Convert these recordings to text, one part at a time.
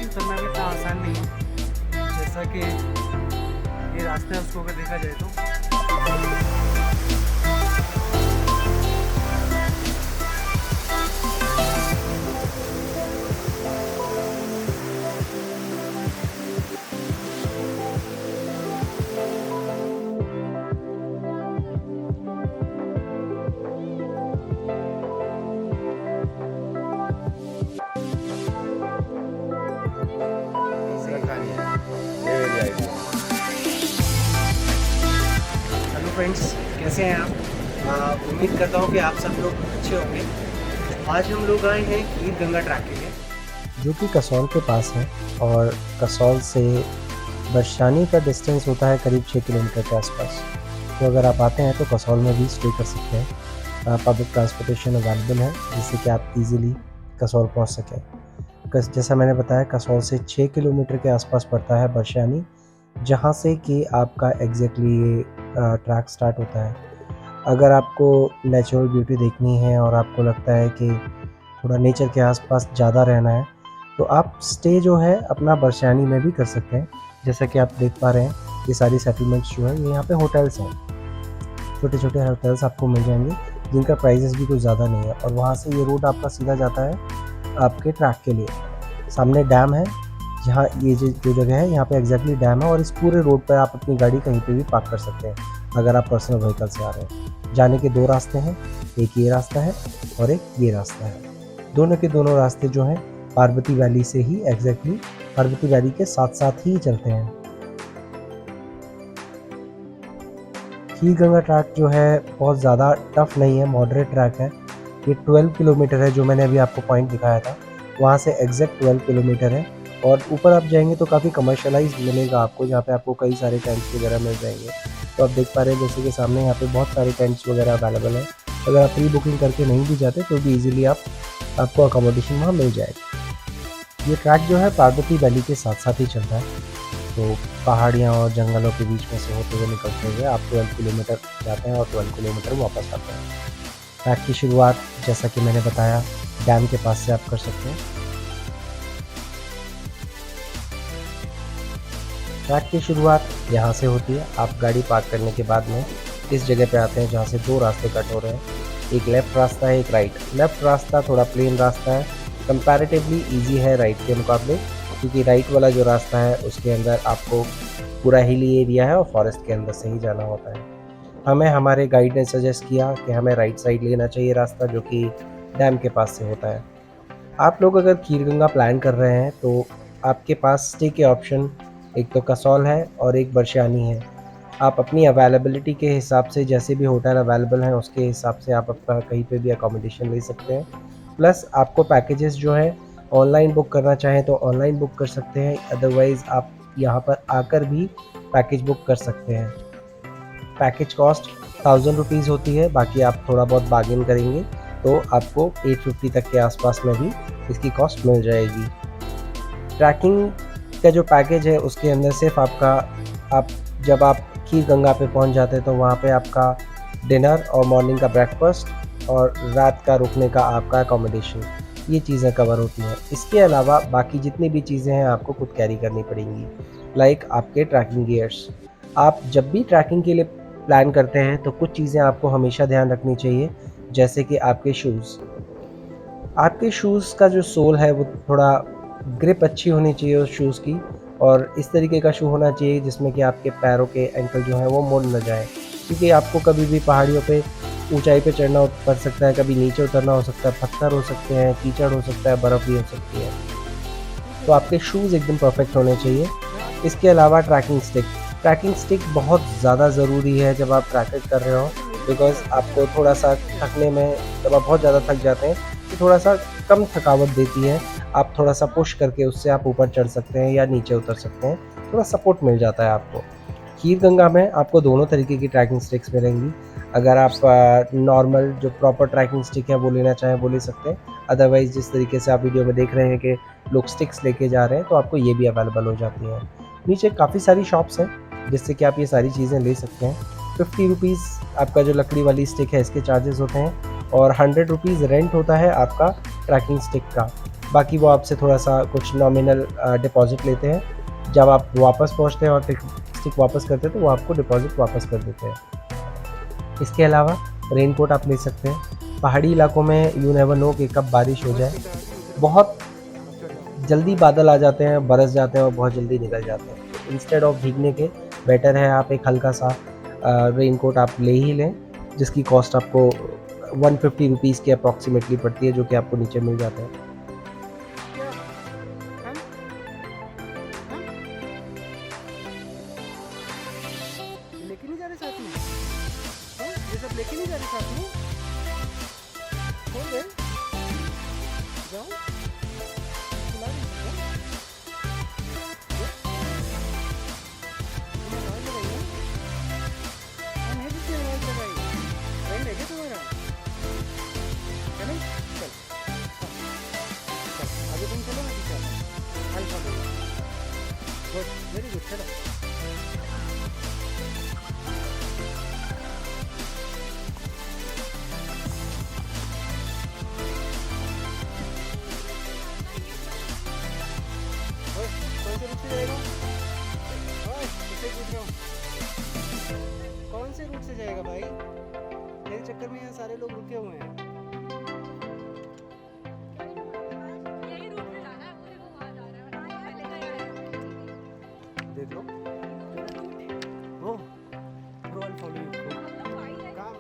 करना भी इतना आसान नहीं है। जैसा कि ये रास्ता है उसको अगर देखा जाए तो हेलो फ्रेंड्स, कैसे हैं आप? उम्मीद करता हूँ कि आप सब लोग अच्छे होंगे। आज हम लोग आए हैं खीर गंगा ट्रैक के लिए, जो कि कसौल के पास है। और कसौल से बरशानी का डिस्टेंस होता है करीब 6 किलोमीटर के आसपास। तो अगर आप आते हैं तो कसौल में भी स्टे कर सकते हैं। पब्लिक ट्रांसपोर्टेशन अवेलेबल है जिससे कि आप इजीली कसौल पहुंच सकें। जैसा मैंने बताया, कसौल से 6 किलोमीटर के आसपास पड़ता है बरशानी, जहां से कि आपका एग्जैक्टली ये ट्रैक स्टार्ट होता है। अगर आपको नेचुरल ब्यूटी देखनी है और आपको लगता है कि थोड़ा नेचर के आसपास ज़्यादा रहना है, तो आप स्टे जो है अपना बरसानी में भी कर सकते हैं। जैसा कि आप देख पा रहे हैं, ये सारी सेटलमेंट्स जो है ये यहाँ पे होटल्स हैं। छोटे छोटे होटल्स आपको मिल जाएंगे जिनका प्राइजेस भी कुछ ज़्यादा नहीं है। और वहाँ से ये रोड आपका सीधा जाता है आपके ट्रैक के लिए। सामने डैम है, जहाँ ये जो जगह है यहाँ पे एग्जैक्टली डैम है। और इस पूरे रोड पर आप अपनी गाड़ी कहीं पे भी पार्क कर सकते हैं अगर आप पर्सनल व्हीकल से आ रहे हैं। जाने के 2 रास्ते हैं, एक ये रास्ता है और एक ये रास्ता है। दोनों के दोनों रास्ते जो हैं पार्वती वैली से ही एग्जैक्टली पार्वती वैली के साथ साथ ही चलते हैं। खीर गंगा ट्रैक जो है बहुत ज़्यादा टफ नहीं है, मॉडरेट ट्रैक है। ये 12 किलोमीटर है, जो मैंने अभी आपको पॉइंट दिखाया था वहाँ से एग्जैक्ट 12 किलोमीटर है। और ऊपर आप जाएंगे तो काफ़ी कमर्शलाइज मिलेगा आपको, जहाँ पे आपको कई सारे टेंट्स वगैरह मिल जाएंगे। तो आप देख पा रहे हैं जैसे कि सामने यहाँ पे बहुत सारे टेंट्स वगैरह अवेलेबल हैं। अगर आप प्री बुकिंग करके नहीं भी जाते तो भी ईजिली आपको अकोमोडेशन वहाँ मिल जाएगी। ये ट्रैक जो है पार्वती वैली के साथ साथ ही चलता है। तो पहाड़ियाँ और जंगलों के बीच में से होते हुए निकलते हुए आप 12 किलोमीटर जाते हैं और 12 किलोमीटर वापस आते हैं। ट्रैक की शुरुआत, जैसा कि मैंने बताया, डैम के पास से आप कर सकते हैं। ट्रैक की शुरुआत यहाँ से होती है। आप गाड़ी पार्क करने के बाद में इस जगह पे आते हैं जहाँ से 2 रास्ते कट हो रहे हैं। एक लेफ़्ट रास्ता है, एक राइट। लेफ़्ट रास्ता थोड़ा प्लेन रास्ता है, कंपैरेटिवली इजी है राइट के मुकाबले, क्योंकि राइट वाला जो रास्ता है उसके अंदर आपको पूरा हिली एरिया है और फॉरेस्ट के अंदर से ही जाना होता है। हमें हमारे गाइड ने सजेस्ट किया कि हमें राइट साइड लेना चाहिए रास्ता, जो कि डैम के पास से होता है। आप लोग अगर खीर गंगा प्लान कर रहे हैं तो आपके पास स्टे के ऑप्शन एक तो कसौल है और एक बरशानी है। आप अपनी अवेलेबिलिटी के हिसाब से, जैसे भी होटल अवेलेबल हैं उसके हिसाब से आप अपना कहीं पे भी अकोमोडेशन ले सकते हैं। प्लस आपको पैकेजेस जो है ऑनलाइन बुक करना चाहें तो ऑनलाइन बुक कर सकते हैं, अदरवाइज़ आप यहाँ पर आकर भी पैकेज बुक कर सकते हैं। पैकेज कॉस्ट 1000 रुपीज़ होती है, बाकी आप थोड़ा बहुत बार्गेन करेंगे तो आपको 850 तक के आसपास में भी इसकी कॉस्ट मिल जाएगी। ट्रैकिंग का जो पैकेज है उसके अंदर सिर्फ जब आप खीर गंगा पे पहुंच जाते हैं तो वहाँ पे आपका डिनर और मॉर्निंग का ब्रेकफास्ट और रात का रुकने का आपका अकोमोडेशन, ये चीज़ें कवर होती हैं। इसके अलावा बाकी जितनी भी चीज़ें हैं आपको खुद कैरी करनी पड़ेंगी, लाइक आपके ट्रैकिंग गियर्स। आप जब भी ट्रैकिंग के लिए प्लान करते हैं तो कुछ चीज़ें आपको हमेशा ध्यान रखनी चाहिए, जैसे कि आपके शूज़ का जो सोल है वो थोड़ा ग्रिप अच्छी होनी चाहिए उस शूज़ की, और इस तरीके का शू होना चाहिए जिसमें कि आपके पैरों के एंकल जो है वो मुड़ न जाए, क्योंकि आपको कभी भी पहाड़ियों पे ऊंचाई पे चढ़ना पड़ सकता है, कभी नीचे उतरना हो सकता है, पत्थर हो सकते हैं, कीचड़ हो सकता है, बर्फ़ भी हो सकती है। तो आपके शूज़ एकदम परफेक्ट होने चाहिए। इसके अलावा ट्रैकिंग स्टिक बहुत ज़्यादा ज़रूरी है जब आप ट्रैकिंग कर रहे हो, बिकॉज़ आपको थोड़ा सा थकने में, जब आप बहुत ज़्यादा थक जाते हैं तो थोड़ा सा कम थकावट देती है। आप थोड़ा सा पुश करके उससे आप ऊपर चढ़ सकते हैं या नीचे उतर सकते हैं, थोड़ा सपोर्ट मिल जाता है आपको। खीर गंगा में आपको दोनों तरीके की ट्रैकिंग स्टिक्स मिलेंगी। अगर आप नॉर्मल जो प्रॉपर ट्रैकिंग स्टिक है वो लेना चाहें वो ले सकते हैं, अदरवाइज़ जिस तरीके से आप वीडियो में देख रहे हैं कि लोग स्टिक्स लेके जा रहे हैं तो आपको ये भी अवेलेबल हो जाती हैं। नीचे काफ़ी सारी शॉप्स हैं जिससे कि आप ये सारी चीज़ें ले सकते हैं। 50 रुपीज़ आपका जो लकड़ी वाली स्टिक है इसके चार्जेस होते हैं, और 100 रुपीज़ रेंट होता है आपका ट्रैकिंग स्टिक का। बाकी वो आपसे थोड़ा सा कुछ नॉमिनल डिपॉज़िट लेते हैं। जब आप वापस पहुँचते हैं और स्टिक वापस करते हैं तो वो आपको डिपॉज़िट वापस कर देते हैं। इसके अलावा रेनकोट आप ले सकते हैं। पहाड़ी इलाकों में यू नेवर नो कि कब बारिश हो जाए। बहुत जल्दी बादल आ जाते हैं, बरस जाते हैं और बहुत जल्दी निकल जाते हैं। तो इंस्टेड ऑफ भीगने के बेटर है आप एक हल्का सा रेनकोट आप ले ही लें, जिसकी कॉस्ट आपको 150 रुपीज़ के अप्रॉक्सीमेटली पड़ती है, जो कि आपको नीचे मिल जाता है। लेके नहीं जा रहे साथ में? हैं? ये सब लेके नहीं जा रहे साथ में? हो गए? जाओ। बुला रही थी, जाओ। ये? तुमने आवाज़ लगाई है? हाँ, मैं भी तेरी आवाज़ लगाई। फ्रेंड है क्या तुम्हारा? है नहीं? चल। हाँ, चल। आगे तुम चलो, मैं पीछे आता हूँ। अल्फा बोलो। गुड, वेरी गुड, चलो। कौन से रूट से जाएगा? ओए, किससे पूछ रहा हूँ? कौन से रूट से जाएगा भाई? मेरे चक्कर में यहाँ सारे लोग रुके हुए हैं। देख लो। Oh, bro, I'll follow you. Go. Come.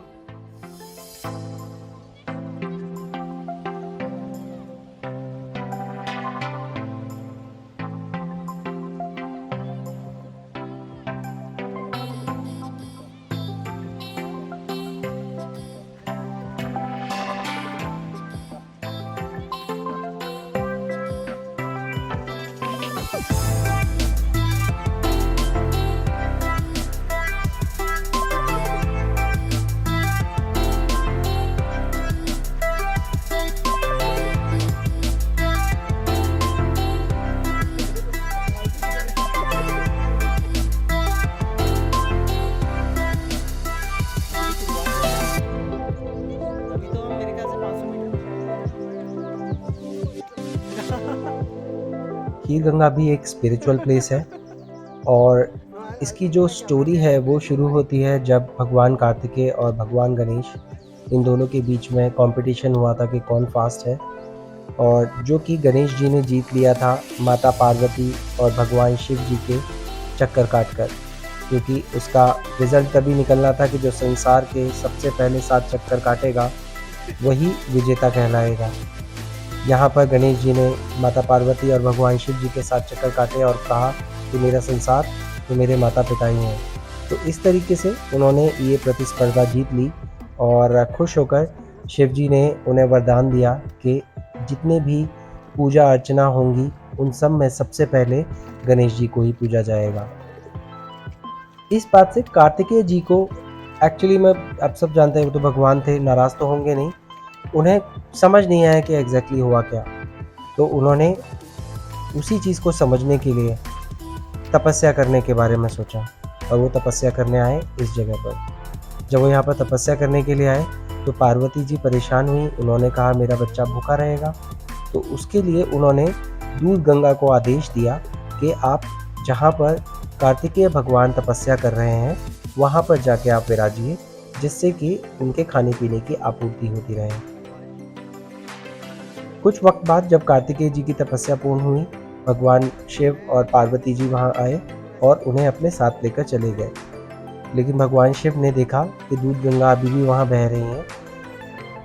अभी तो हम मेरे ख्याल से 500 मीटर। खीर गंगा भी एक स्पिरिचुअल प्लेस है और इसकी जो स्टोरी है वो शुरू होती है जब भगवान कार्तिकेय और भगवान गणेश, इन दोनों के बीच में कंपटीशन हुआ था कि कौन फास्ट है, और जो कि गणेश जी ने जीत लिया था माता पार्वती और भगवान शिव जी के चक्कर काटकर, क्योंकि उसका रिज़ल्ट तभी निकलना था कि जो संसार के सबसे पहले 7 चक्कर काटेगा वही विजेता कहलाएगा। यहाँ पर गणेश जी ने माता पार्वती और भगवान शिव जी के 7 चक्कर काटे और कहा कि मेरा संसार तो मेरे माता पिता ही हैं। तो इस तरीके से उन्होंने ये प्रतिस्पर्धा जीत ली और खुश होकर शिव जी ने उन्हें वरदान दिया कि जितने भी पूजा अर्चना होंगी उन सब में सबसे पहले गणेश जी को ही पूजा जाएगा। इस बात से कार्तिकेय जी को एक्चुअली में आप सब जानते हैं वो तो भगवान थे, नाराज़ तो होंगे नहीं, उन्हें समझ नहीं आया कि एग्जैक्टली हुआ क्या। तो उन्होंने उसी चीज़ को समझने के लिए तपस्या करने के बारे में सोचा और वो तपस्या करने आए इस जगह पर। जब वो यहाँ पर तपस्या करने के लिए आए तो पार्वती जी परेशान हुई। उन्होंने कहा मेरा बच्चा भूखा रहेगा, तो उसके लिए उन्होंने दूध गंगा को आदेश दिया कि आप जहाँ पर कार्तिकेय भगवान तपस्या कर रहे हैं वहाँ पर जाके आप विराजिए, जिससे कि उनके खाने पीने की आपूर्ति होती रहे। कुछ वक्त बाद जब कार्तिकेय जी की तपस्या पूर्ण हुई, भगवान शिव और पार्वती जी वहाँ आए और उन्हें अपने साथ लेकर चले गए। लेकिन भगवान शिव ने देखा कि दूध गंगा अभी भी वहाँ बह रही हैं,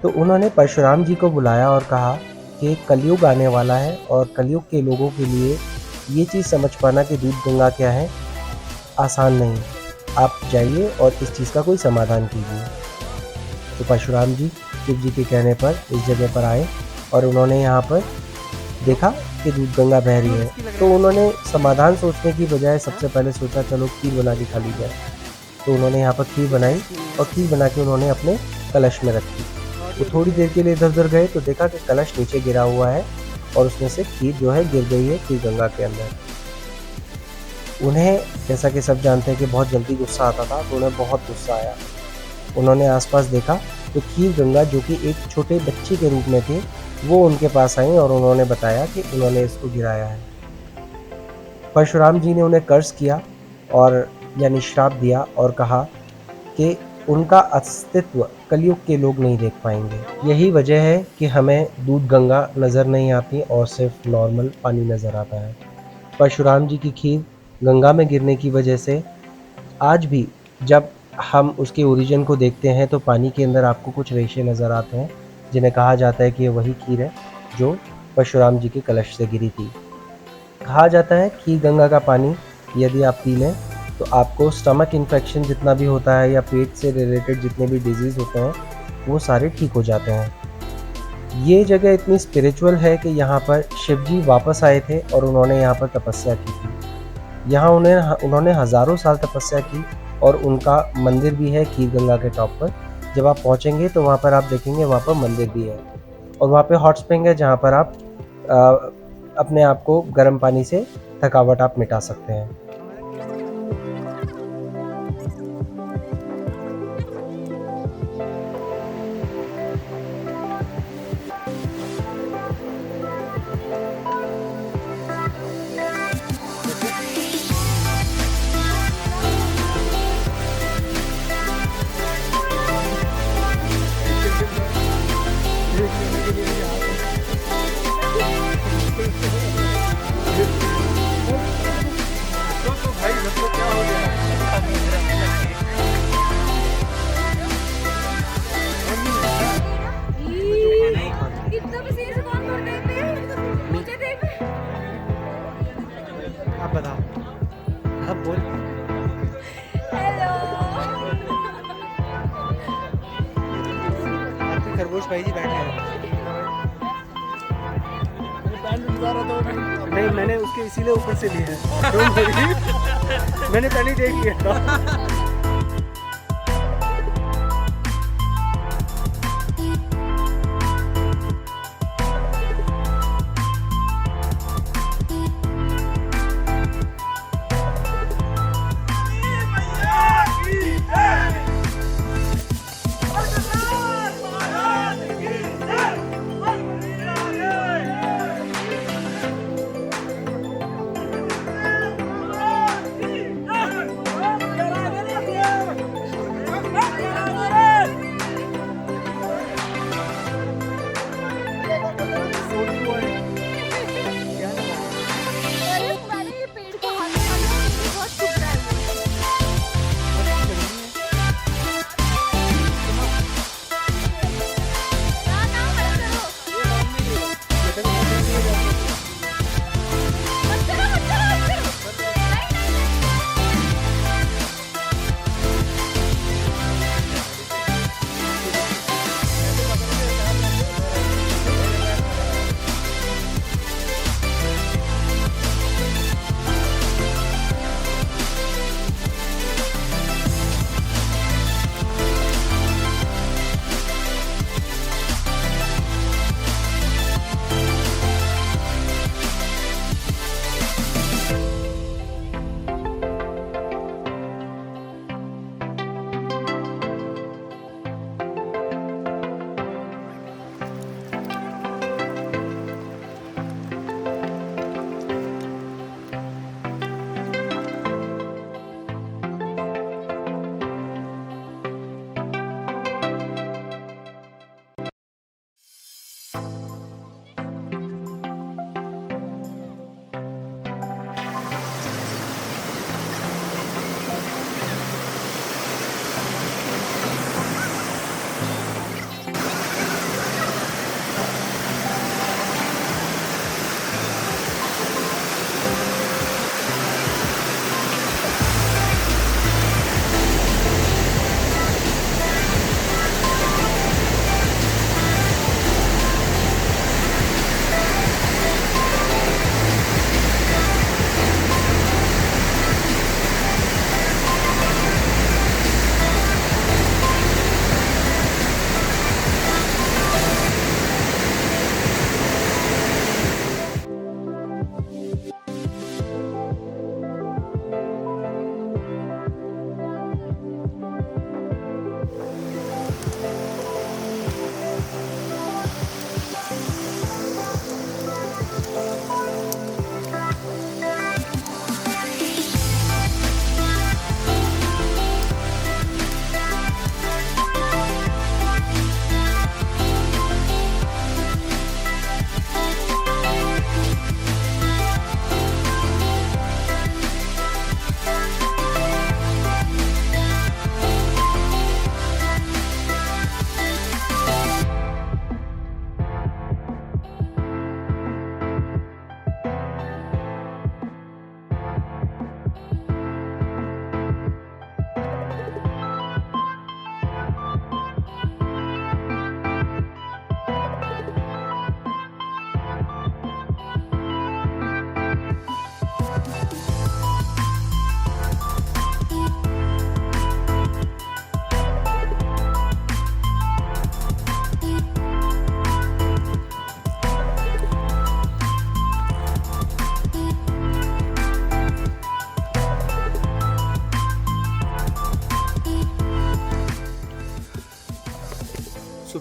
तो उन्होंने परशुराम जी को बुलाया और कहा कि कलयुग आने वाला है और कलयुग के लोगों के लिए ये चीज़ समझ पाना कि दूध गंगा क्या है आसान नहीं। आप जाइए और इस चीज़ का कोई समाधान कीजिए। तो परशुराम जी शिव जी के कहने पर इस जगह पर आए और उन्होंने यहाँ पर देखा कि दूध गंगा बह रही है। तो उन्होंने समाधान सोचने की बजाय सबसे पहले सोचा चलो खीर बना के खा ली जाए। तो उन्होंने यहाँ पर खीर बनाई और खीर बना के उन्होंने अपने कलश में रखी। तो थोड़ी देर के लिए इधर उधर गए तो देखा कि कलश नीचे गिरा हुआ है और उसमें से खीर जो है गिर गई है खीर गंगा के अंदर। उन्हें जैसा कि सब जानते हैं कि बहुत जल्दी गुस्सा आता था, तो उन्हें बहुत गुस्सा आया। उन्होंने आसपास देखा तो खीर गंगा जो कि एक छोटे बच्चे के रूप में थे वो उनके पास आई और उन्होंने बताया कि उन्होंने इसको गिराया है। परशुराम जी ने उन्हें कर्ज किया और यानी श्राप दिया और कहा कि उनका अस्तित्व कलयुग के लोग नहीं देख पाएंगे। यही वजह है कि हमें दूध गंगा नज़र नहीं आती और सिर्फ नॉर्मल पानी नज़र आता है। परशुराम जी की खीर गंगा में गिरने की वजह से आज भी जब हम उसके ओरिजिन को देखते हैं तो पानी के अंदर आपको कुछ रेशे नज़र आते हैं, जिन्हें कहा जाता है कि ये वही खीर है जो परशुराम जी के कलश से गिरी थी। कहा जाता है कि गंगा का पानी यदि आप पी लें तो आपको स्टमक इन्फेक्शन जितना भी होता है या पेट से रिलेटेड जितने भी डिजीज़ होते हैं वो सारे ठीक हो जाते हैं। ये जगह इतनी स्पिरिचुअल है कि यहाँ पर शिव जी वापस आए थे और उन्होंने यहाँ पर तपस्या की थी। यहाँ उन्होंने हज़ारों साल तपस्या की और उनका मंदिर भी है खीर गंगा के टॉप पर। जब आप पहुँचेंगे तो वहाँ पर आप देखेंगे वहाँ पर मंदिर भी है और वहाँ पे हॉट स्प्रिंग है जहाँ पर आप अपने आप को गर्म पानी से थकावट आप मिटा सकते हैं। तो भाई मतलब क्या हो गया? इतना पसीने से कौन कर देते हैं? मुझे देख। आप बताओ, आप बोल। हेलो। आपके खरगोश भाई जी बैठे हैं। नहीं, मैंने उसके इसीलिए ऊपर से लिए हैं। Don't worry। मैंने पहले ही देख लिया था।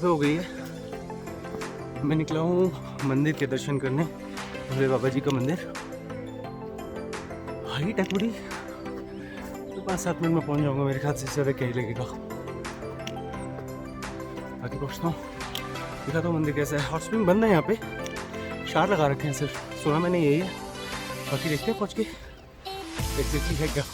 सुबह हो गई है। मैं निकला हूँ मंदिर के दर्शन करने, भोले बाबा जी का मंदिर। हाइट है थोड़ी, तो 5-7 मिनट में पहुँच जाऊँगा मेरे ख्याल से, ज़्यादा क्या ही लगेगा। बाकी पहुँचता हूँ, दिखाता हूँ मंदिर कैसा है। हॉट स्प्रिंग बंद है यहाँ पे, शार लगा रखे हैं सिर्फ, सुना मैंने यही है। बाकी देखते हैं पहुँच के एग्जैक्टली है क्या।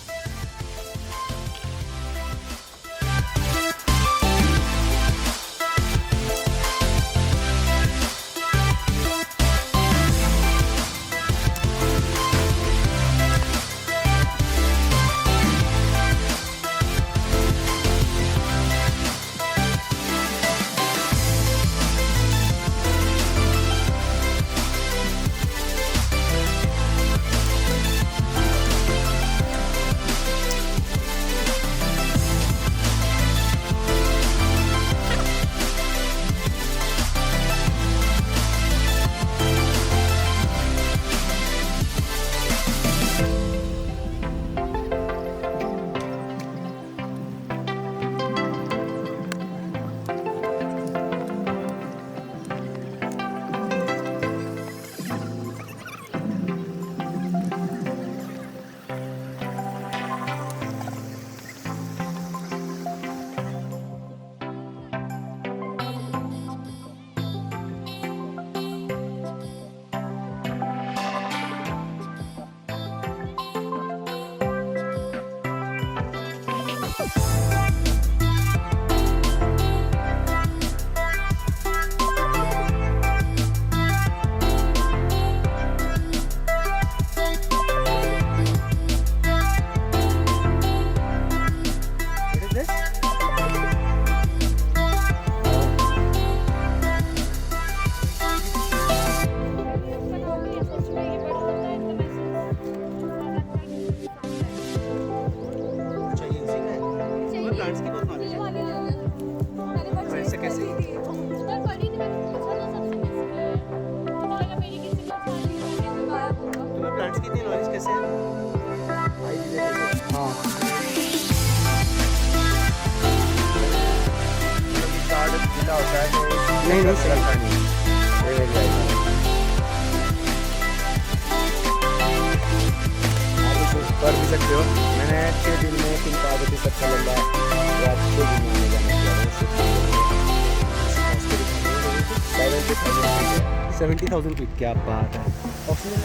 नहीं नहीं सही कर भी सकते हो। मैंने 6 दिन में 3 पार्वती सबसे लंबा या 2 दिन में जाने किया 70,000 फीट। क्या बात है। ऑक्सीजन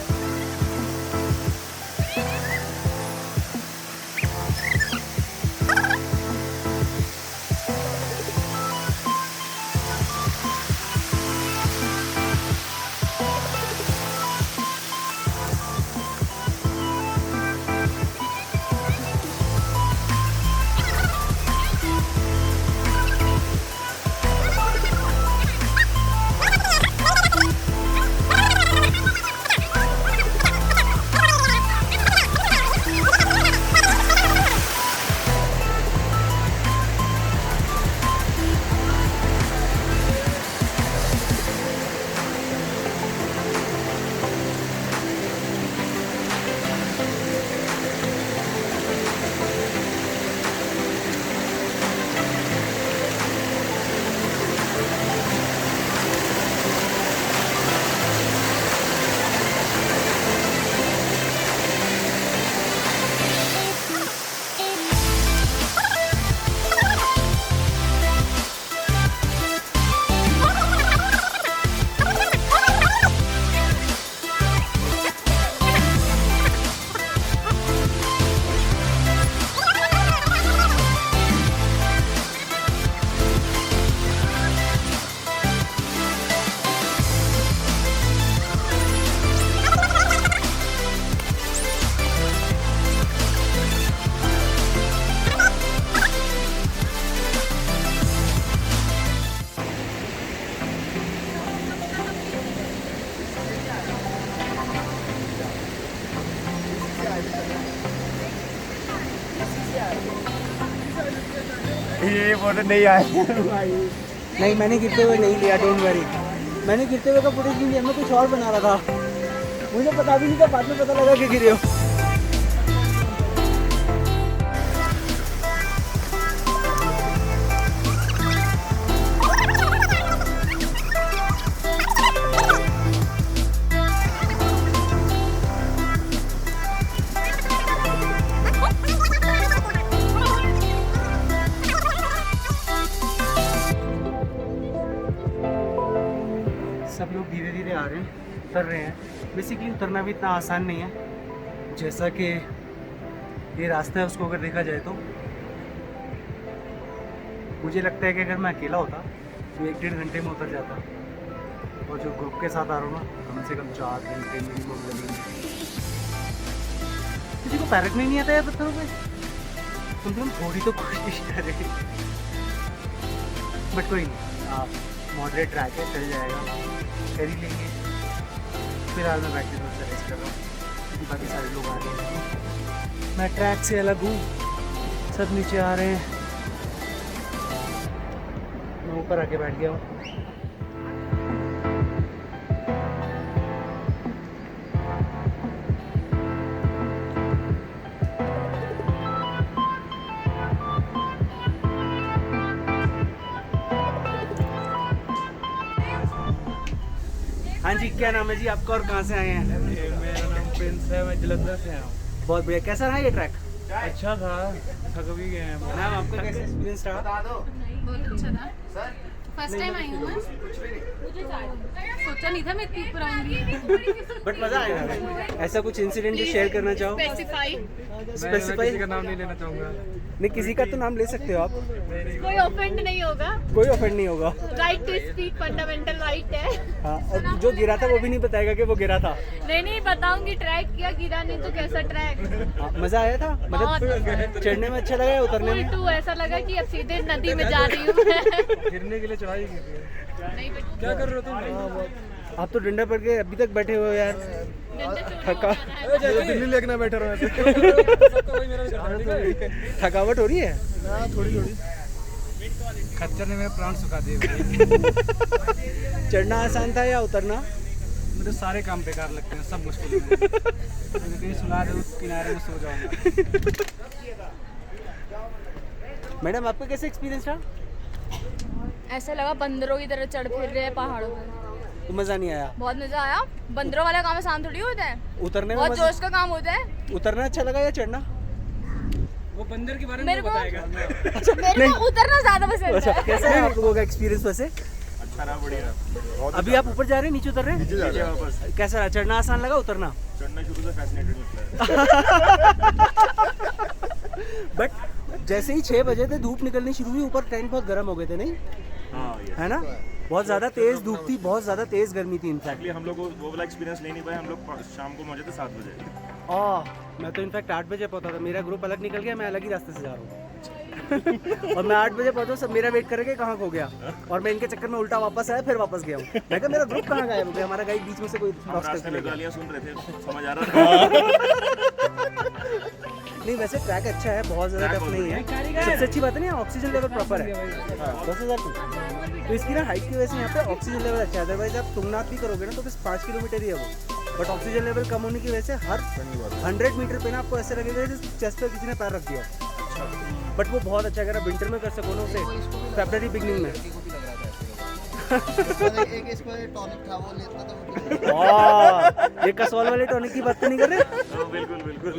ये फोटो नहीं आए। नहीं, मैंने गिरते हुए नहीं लिया, डोंट वरी। मैंने गिरते हुए का फुटेज नहीं लिया, मैं कुछ और बना रहा था, मुझे पता भी नहीं था, बाद में पता लगा कि गिरे हो। उतर रहे हैं। बेसिकली उतरना भी इतना आसान नहीं है, जैसा कि ये रास्ता है उसको अगर देखा जाए तो मुझे लगता है कि अगर मैं अकेला होता तो 1-1.5 घंटे में उतर जाता, और जो ग्रुप के साथ आ रहा हूँ ना, कम से कम 4 घंटे मिनिमम लगेंगे। किसी को पैरकने नहीं आता है पत्थरों पे, कम से कम थोड़ी तो कोशिश करें। बट कोई नहीं, आप मॉडरेट ट्रैक है, चल जाएगा, कर ही लेंगे। फिलहाल मैं बैठ के थोड़ा सा रेस्ट कर रहा हूँ क्योंकि बाकी सारे लोग आ रहे हैं। मैं ट्रैक से अलग हूँ, सब नीचे आ रहे हैं, मैं ऊपर आके बैठ गया हूँ। हाँ जी, क्या नाम है जी आपका और कहाँ से आए हैं? मेरा नाम प्रिंस है, मैं जलंधर से आया हूँ। बहुत बढ़िया। कैसा रहा ये ट्रैक? अच्छा था, थक भी गए हैं। मैम आपका कैसा एक्सपीरियंस रहा? बहुत अच्छा था। फर्स्ट टाइम आई हूँ मैं, सोचा नहीं था मैं इतनी ऊपर आऊंगी। बट मजा आया। ऐसा कुछ इंसिडेंट जो शेयर करना चाहो? स्पेसिफाई, मैं किसी का नाम नहीं लेना चाहूँगा। नहीं, किसी का तो नाम ले सकते हो आप, कोई ऑफेंड नहीं होगा। कोई ऑफेंड नहीं होगा। Right to speak fundamental right है। हाँ, और जो गिरा था वो भी नहीं बताएगा कि वो गिरा था। नहीं बताऊंगी ट्रैक किया, गिरा नहीं तो कैसा ट्रैक। हाँ, मजा आया था, बहुत मतलब चढ़ने में अच्छा लगा या उतरने फुल में? टू ऐसा लगा कि अब सीधे नदी में जा रही हूँ मैं। गिरने के लिए चढ़ाई की थी। नहीं बट क्या कर रहे हो तुम? आप तो डंडा पड़ के अभी तक बैठे हो यार। थका दिल्ली लेके बैठा रहा थकावट हो रही है? थोड़ी खच्चर ने मेरे प्राण सुखा दिए। चढ़ना आसान था या उतरना? मुझे सारे काम बेकार लगते हैं, सब मुश्किल है। मुझे कहीं सुना दो, किनारे में सो जाऊंगा। मैडम आपका कैसा एक्सपीरियंस रहा? ऐसा लगा बंदरों की तरह चढ़ फिर रहे हैं पहाड़ों पर। तो मजा नहीं आया? बहुत मजा आया। बंदरों वाला काम आसान थोड़ी होता है, उतरने में बहुत मजा? जोश का काम होता है। उतरना अच्छा लगा या चढ़ना? वो बंदर के बारे में मेरे को बताएगा। मेरे को उतरना ज्यादा पसंद अच्छा, है। कैसा है आप लोगों का एक्सपीरियंस वैसे? अच्छा रहा, बढ़िया रहा। अभी आप ऊपर जा रहे हैं, नीचे उतर रहे हैं? नीचे जा रहे हैं वापस। कैसा रहा? चढ़ना आसान लगा, उतरना? चढ़ना शुरू से फैसिनेटेड लगता है। बट जैसे ही 6 बजे थे, धूप निकलनी शुरू हुई, ऊपर टेंट बहुत गर्म हो गए थे, नहीं हाँ, ये है ना? बहुत ज़्यादा तेज़ धूप थी, बहुत ज़्यादा तेज़ गर्मी थी इनफैक्ट। एक्चुअली हम लोग वो वाला एक्सपीरियंस ले नहीं पाए। हम लोग शाम को पहुंचे थे 7 बजे। मैं तो इनफैक्ट 8 बजे पहुंचा था, मेरा ग्रुप अलग निकल गया, मैं अलग ही रास्ते से जा रहा हूँ। और मैं 8 बजे पहुंचा, सब मेरा वेट करेंगे कहाँ खो गया, और मैं इनके चक्कर में उल्टा वापस आया, फिर वापस गया हूँ। मैं कहा मेरा ग्रुप कहाँ गायब हो गया? हमारा गाइड बीच में से कोई हम क्रॉस रास्ते करके में ले गया। गालियाँ सुन रहे थे, समझ आ रहा था। नहीं, वैसे ट्रैक अच्छा है, बहुत ज़्यादा ट्रैक टफ बहुत नहीं है। सबसे अच्छी बात है ना, ऑक्सीजन लेवल प्रॉपर है। 10,000 तो इसकी ना हाइट की वजह से यहाँ पे ऑक्सीजन लेवल अच्छा है। अदरवाइज आप तुंगनाथ भी करोगे ना तो बस 5 किलोमीटर ही है वो, बट ऑक्सीजन लेवल कम होने की वजह से हर 100 मीटर पे ना आपको ऐसे लगेगा जैसे चेस्ट पे किसी ने पैर रख दिया। बट वो बहुत अच्छा, अगर आप विंटर में कर सको ना उसे, फरवरी बिगनिंग में। एक इसको टॉनिक था, वो लेता था। ये कसौल वाले टॉनिक की बात तो नहीं कर रहे? बिल्कुल बिल्कुल।